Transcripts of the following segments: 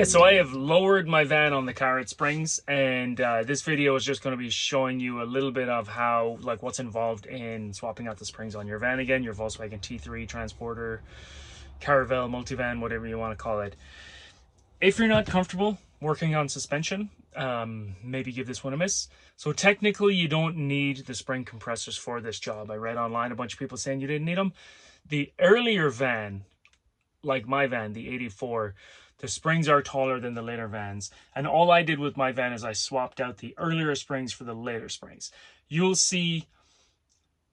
Okay, so I have lowered my van on the carat springs, and this video is just going to be showing you a little bit of how, like, what's involved in swapping out the springs on your Vanagon, your Volkswagen T3 transporter, caravel, multivan, whatever you want to call it. If you're not comfortable working on suspension, maybe give this one a miss. So technically, you don't need the spring compressors for this job. I read online a bunch of people saying you didn't need them. The earlier van, like my van, the 84, the springs are taller than the later vans. And all I did with my van is I swapped out the earlier springs for the later springs. You'll see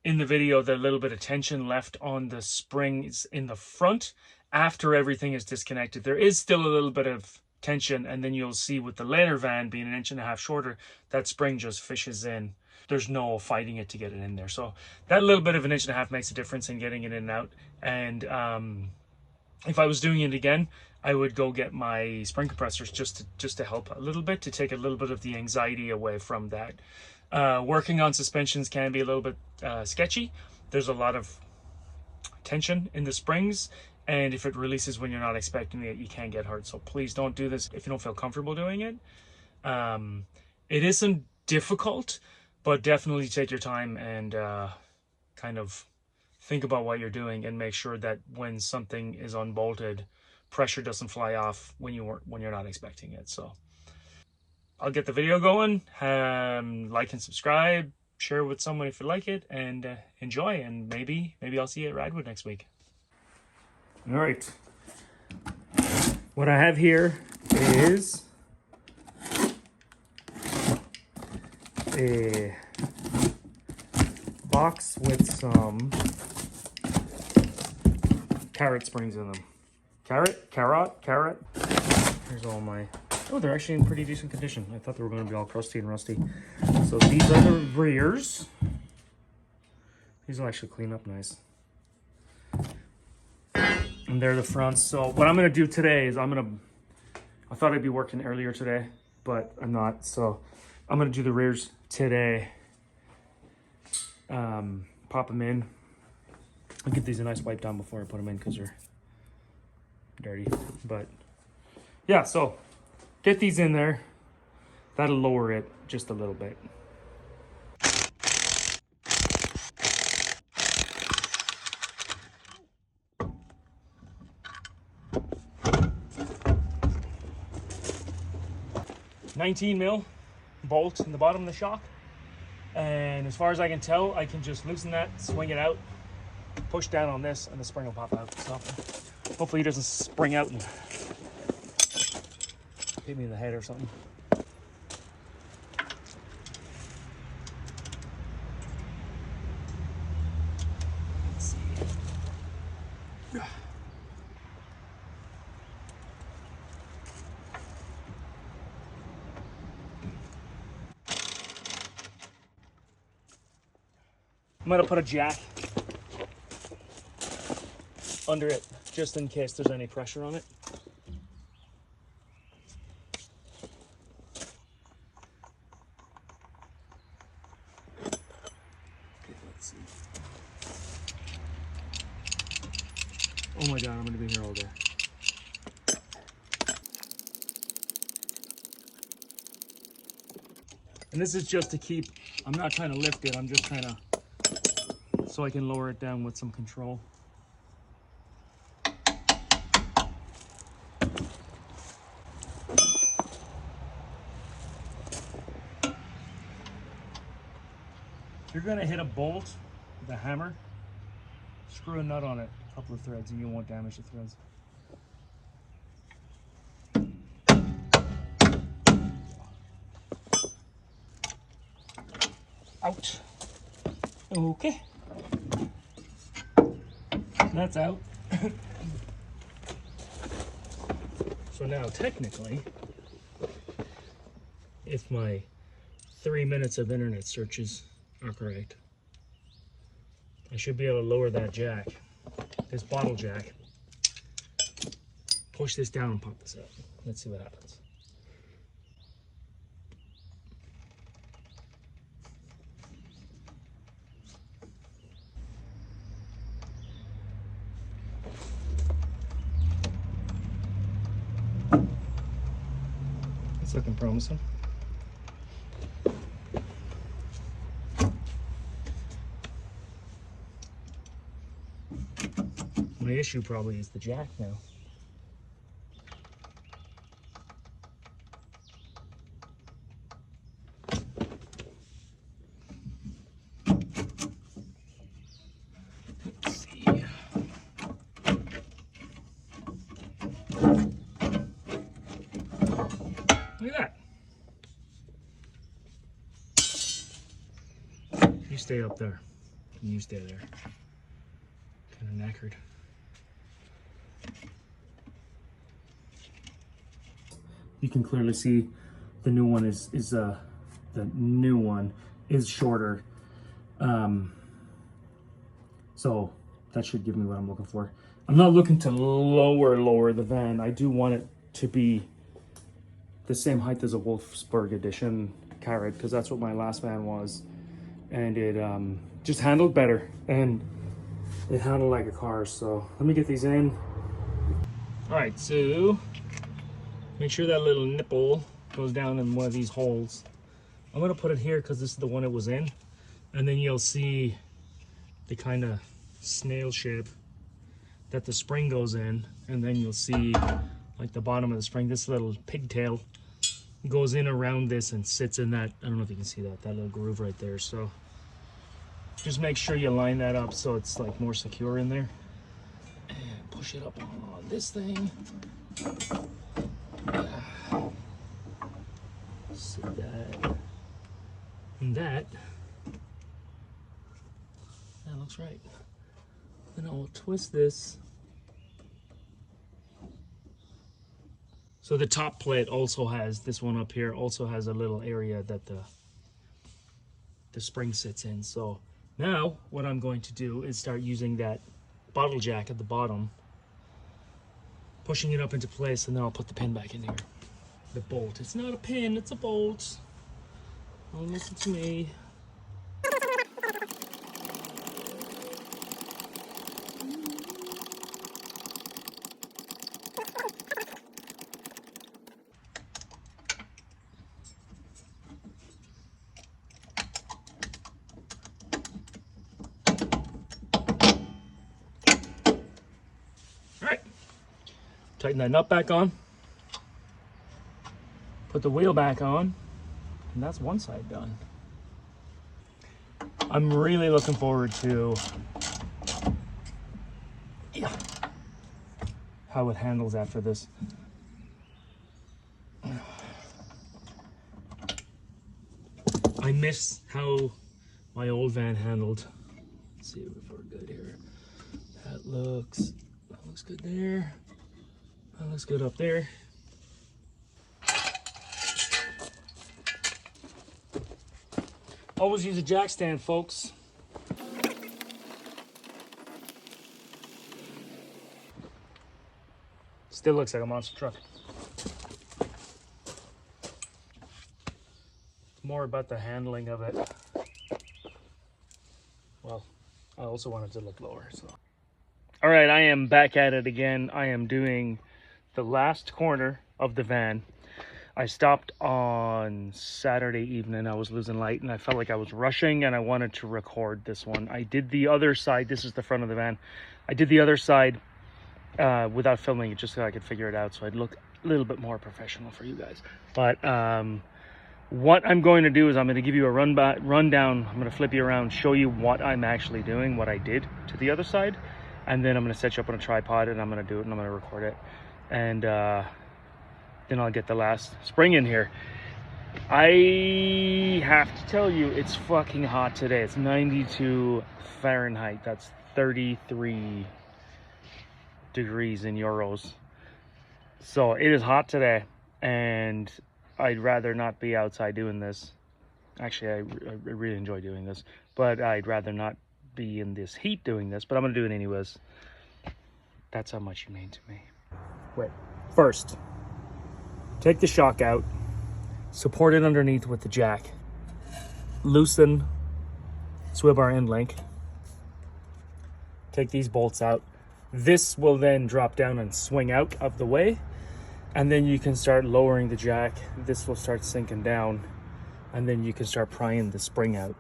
in the video the little bit of tension left on the springs in the front after everything is disconnected. There is still a little bit of tension, and then you'll see with the later van being 1.5 inches shorter, that spring just fishes in. There's no fighting it to get it in there. So that little bit of 1.5 inches makes a difference in getting it in and out. And if I was doing it again, I would go get my spring compressors just to help a little bit, to take a little bit of the anxiety away from that. Working on suspensions can be a little bit sketchy. There's a lot of tension in the springs, and if it releases when you're not expecting it, you can get hurt. So please don't do this if you don't feel comfortable doing it. It isn't difficult, but definitely take your time and kind of think about what you're doing and make sure that when something is unbolted, pressure doesn't fly off when you're not expecting it. So I'll get the video going. Like and subscribe, share with someone if you like it, and enjoy. And maybe I'll see you at Redwood next week. All right. What I have here is a box with some carat springs in them. Carat. Here's all my... Oh, they're actually in pretty decent condition. I thought they were going to be all crusty and rusty. So these are the rears. These will actually clean up nice. And they're the fronts. So what I'm going to do today is I thought I'd be working earlier today, but I'm not. So I'm going to do the rears today. Pop them in. I'll give these a nice wipe down before I put them in because they're dirty. But yeah, so get these in there. That'll lower it just a little bit. $19 bolt in the bottom of the shock, and as far as I can tell, I can just loosen that, swing it out, push down on this, and the spring will pop out. So hopefully it doesn't spring out and hit me in the head or something. Let's see. I'm gonna put a jack under it just in case there's any pressure on it. Okay, let's see. Oh my God, I'm gonna be here all day. And this is just to keep, I'm not trying to lift it, I'm just trying to, so I can lower it down with some control. If you're gonna hit a bolt with a hammer, screw a nut on it, a couple of threads, and you won't damage the threads. Ouch. Okay. That's out. So now technically, if my 3 minutes of internet searches are correct, I should be able to lower that jack, this bottle jack, push this down and pop this out. Let's see what happens. looking promising. My issue probably is the jack now. Let's see. Look at that. You stay up there. And you stay there. Kind of knackered. You can clearly see the new one is shorter. So that should give me what I'm looking for. I'm not looking to lower the van. I do want it to be the same height as a Wolfsburg edition carat, because that's what my last van was, and it just handled better, and it handled like a car. So let me get these in. All right, so make sure that little nipple goes down in one of these holes. I'm gonna put it here because this is the one it was in, and then you'll see the kind of snail shape that the spring goes in, and then you'll see like the bottom of the spring, this little pigtail goes in around this and sits in that, I don't know if you can see that little groove right there. So just make sure you line that up so it's like more secure in there, and push it up on this thing. Sit that and that looks right. Then I'll twist this. So the top plate also has, this one up here also has a little area that the spring sits in. So now what I'm going to do is start using that bottle jack at the bottom, pushing it up into place, and then I'll put the pin back in here. The bolt. It's not a pin, it's a bolt. Don't listen to me. Alright. Tighten that nut back on. Put the wheel back on, and that's one side done. I'm really looking forward to how it handles after this. I miss how my old van handled. Let's see if we're good here. That looks good there. That looks good up there. Always use a jack stand, folks. Still looks like a monster truck. It's more about the handling of it. Well, I also want it to look lower, so. All right, I am back at it again. I am doing the last corner of the van. I stopped on Saturday evening. I was losing light and I felt like I was rushing, and I wanted to record this one. I did the other side. This is the front of the van. I did the other side without filming it, just so I could figure it out, so I'd look a little bit more professional for you guys. But what I'm going to do is I'm going to give you a rundown. I'm going to flip you around, show you what I'm actually doing, what I did to the other side, and then I'm going to set you up on a tripod, and I'm going to do it, and I'm going to record it. And then I'll get the last spring in here. I have to tell you, it's fucking hot today. It's 92 Fahrenheit. That's 33 degrees in euros. So it is hot today, and I'd rather not be outside doing this. Actually, I really enjoy doing this, but I'd rather not be in this heat doing this, but I'm gonna do it anyways. That's how much you mean to me. Wait, first, take the shock out, support it underneath with the jack, loosen sway bar end link, take these bolts out. This will then drop down and swing out of the way, And then you can start lowering the jack. This will start sinking down, and then you can start prying the spring out.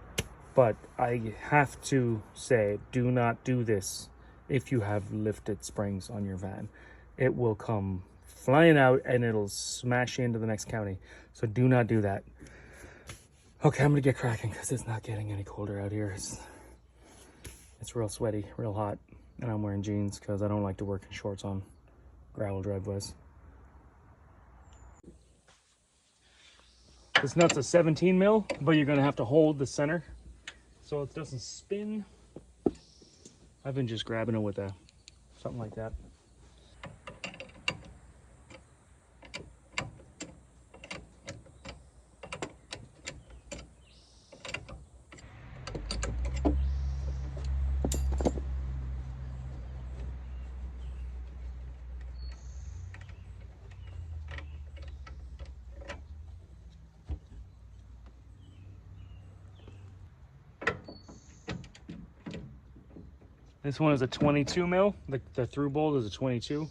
But I have to say, do not do this if you have lifted springs on your van. It will come flying out and it'll smash you into the next county. So do not do that. Okay, I'm gonna get cracking because it's not getting any colder out here. It's real sweaty, real hot, and I'm wearing jeans because I don't like to work in shorts on gravel driveways. This nut's a 17 mil, but you're gonna have to hold the center so it doesn't spin. I've been just grabbing it with something like that. This one is a 22 mil. The through bolt is a 22.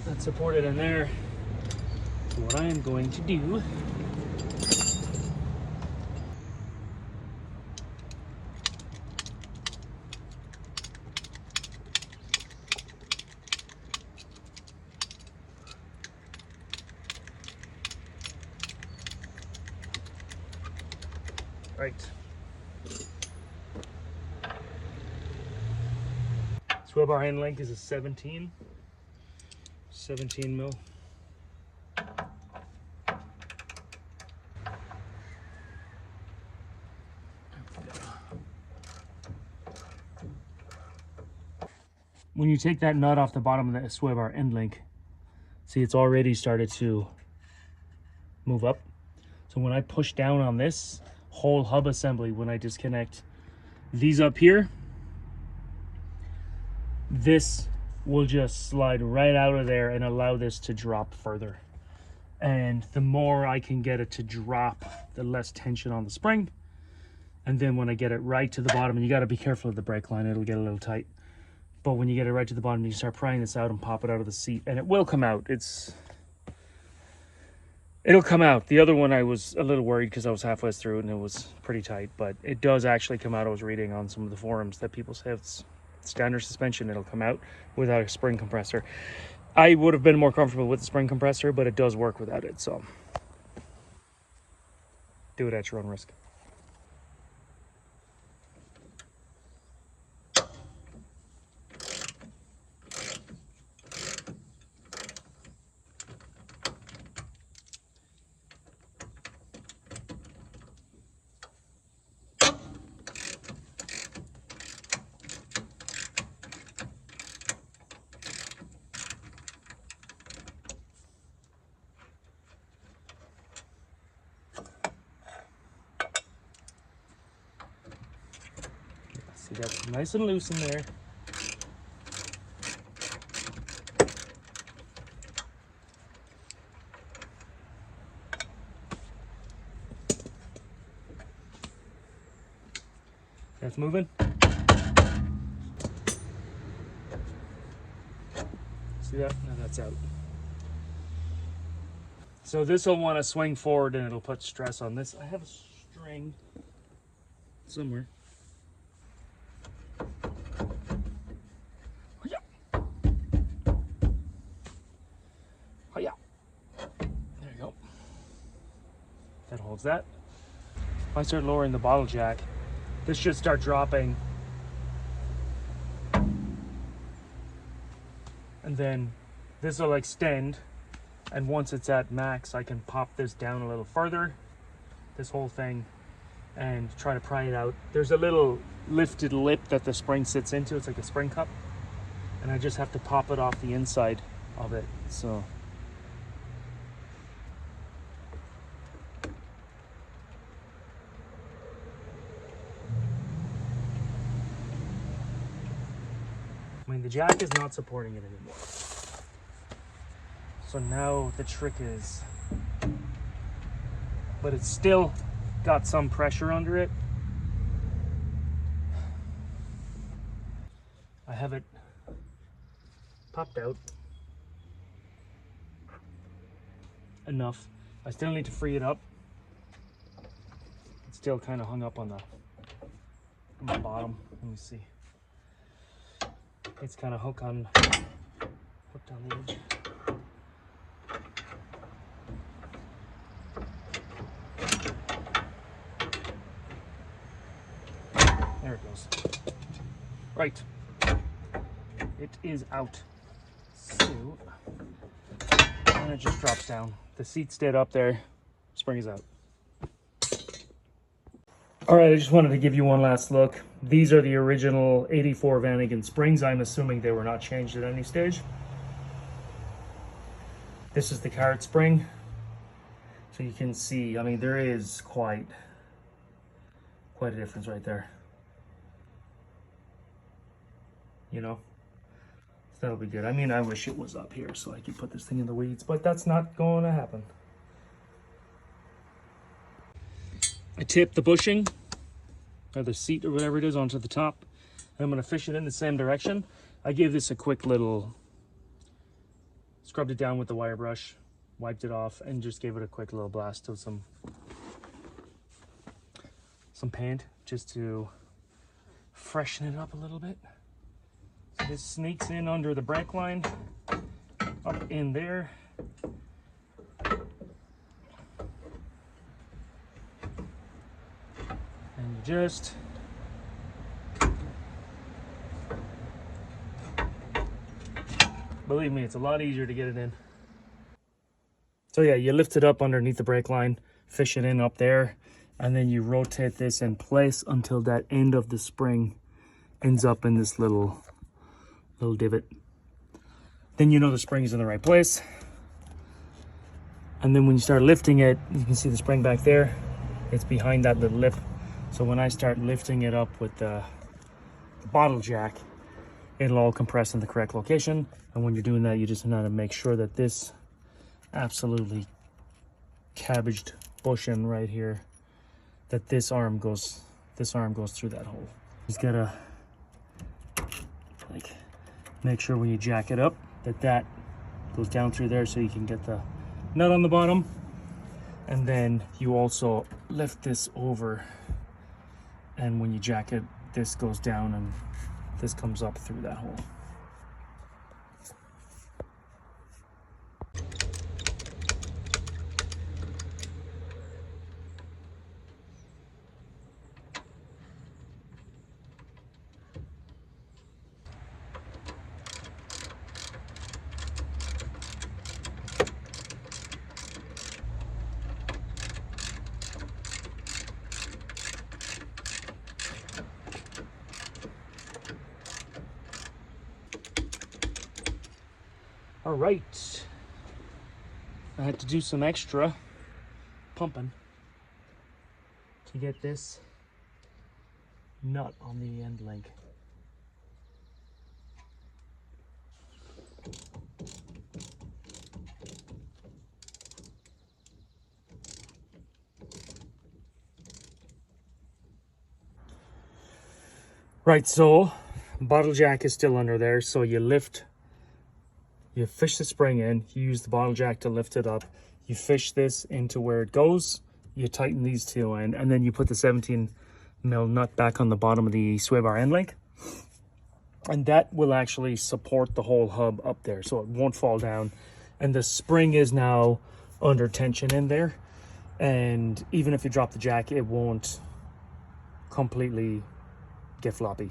That's supported in there. So what I am going to do sway bar end length is a 17 mil. When you take that nut off the bottom of the sway bar end link, see it's already started to move up. So when I push down on this whole hub assembly, when I disconnect these up here, this will just slide right out of there and allow this to drop further. And the more I can get it to drop, the less tension on the spring. And then when I get it right to the bottom, and you got to be careful of the brake line, it'll get a little tight. But when you get it right to the bottom, you start prying this out and pop it out of the seat, and it will come out. It'll come out. The other one I was a little worried because I was halfway through and it was pretty tight, but it does actually come out. I was reading on some of the forums that people say it's standard suspension, it'll come out without a spring compressor. I would have been more comfortable with the spring compressor, but it does work without it, so do it at your own risk. See, that's nice and loose in there. That's moving. See that? Now that's out. So this will want to swing forward and it'll put stress on this. I have a string somewhere. There you go. That holds that. If I start lowering the bottle jack, this should start dropping. And then this will extend. And once it's at max, I can pop this down a little further, this whole thing, and try to pry it out. There's a little lifted lip that the spring sits into. It's like a spring cup. And I just have to pop it off the inside of it. So I mean, the jack is not supporting it anymore. So now the trick is, but it's still got some pressure under it. I have it popped out enough. I still need to free it up. It's still kind of hung up on the bottom. Let me see. It's kind of hooked on the edge. There it goes. Right. It is out. So, and it just drops down. The seat stayed up there. Spring is out. All right, I just wanted to give you one last look. These are the original 84 Vanagon springs. I'm assuming they were not changed at any stage. This is the carat spring. So you can see, I mean, there is quite a difference right there. You know? So that'll be good. I mean, I wish it was up here so I could put this thing in the weeds, but that's not going to happen. I tipped the bushing, or the seat or whatever it is, onto the top. And I'm going to fish it in the same direction. I gave this a quick little, scrubbed it down with the wire brush, wiped it off, and just gave it a quick little blast of some paint just to freshen it up a little bit. So this sneaks in under the brake line, up in there. And you just believe me, it's a lot easier to get it in. So yeah, you lift it up underneath the brake line, fish it in up there, and then you rotate this in place until that end of the spring ends up in this little divot. Then you know the spring is in the right place. And then when you start lifting it, you can see the spring back there. It's behind that little lip. So when I start lifting it up with the bottle jack, it'll all compress in the correct location. And when you're doing that, you just want to make sure that this absolutely cabbaged bushing right here, that this arm goes through that hole. Just gotta like make sure when you jack it up that goes down through there so you can get the nut on the bottom. And then you also lift this over, and when you jack it, this goes down and this comes up through that hole. All right, I had to do some extra pumping to get this nut on the end link. Right, so bottle jack is still under there, so you fish the spring in, you use the bottle jack to lift it up, you fish this into where it goes, you tighten these two in, and then you put the 17 mil nut back on the bottom of the sway bar end link, and that will actually support the whole hub up there so it won't fall down. And the spring is now under tension in there, and even if you drop the jack, it won't completely get floppy.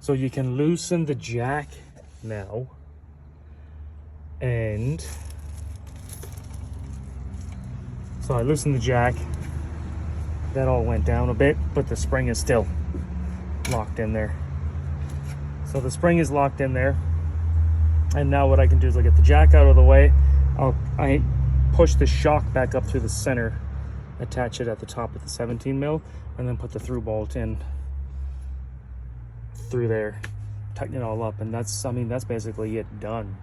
So you can loosen the jack now, and so I loosened the jack, that all went down a bit, but the spring is still locked in there. So the spring is locked in there, and now what I can do is I get the jack out of the way, I push the shock back up through the center, attach it at the top with the 17 mil, and then put the through bolt in through there, tighten it all up, and that's, I mean, that's basically it, done.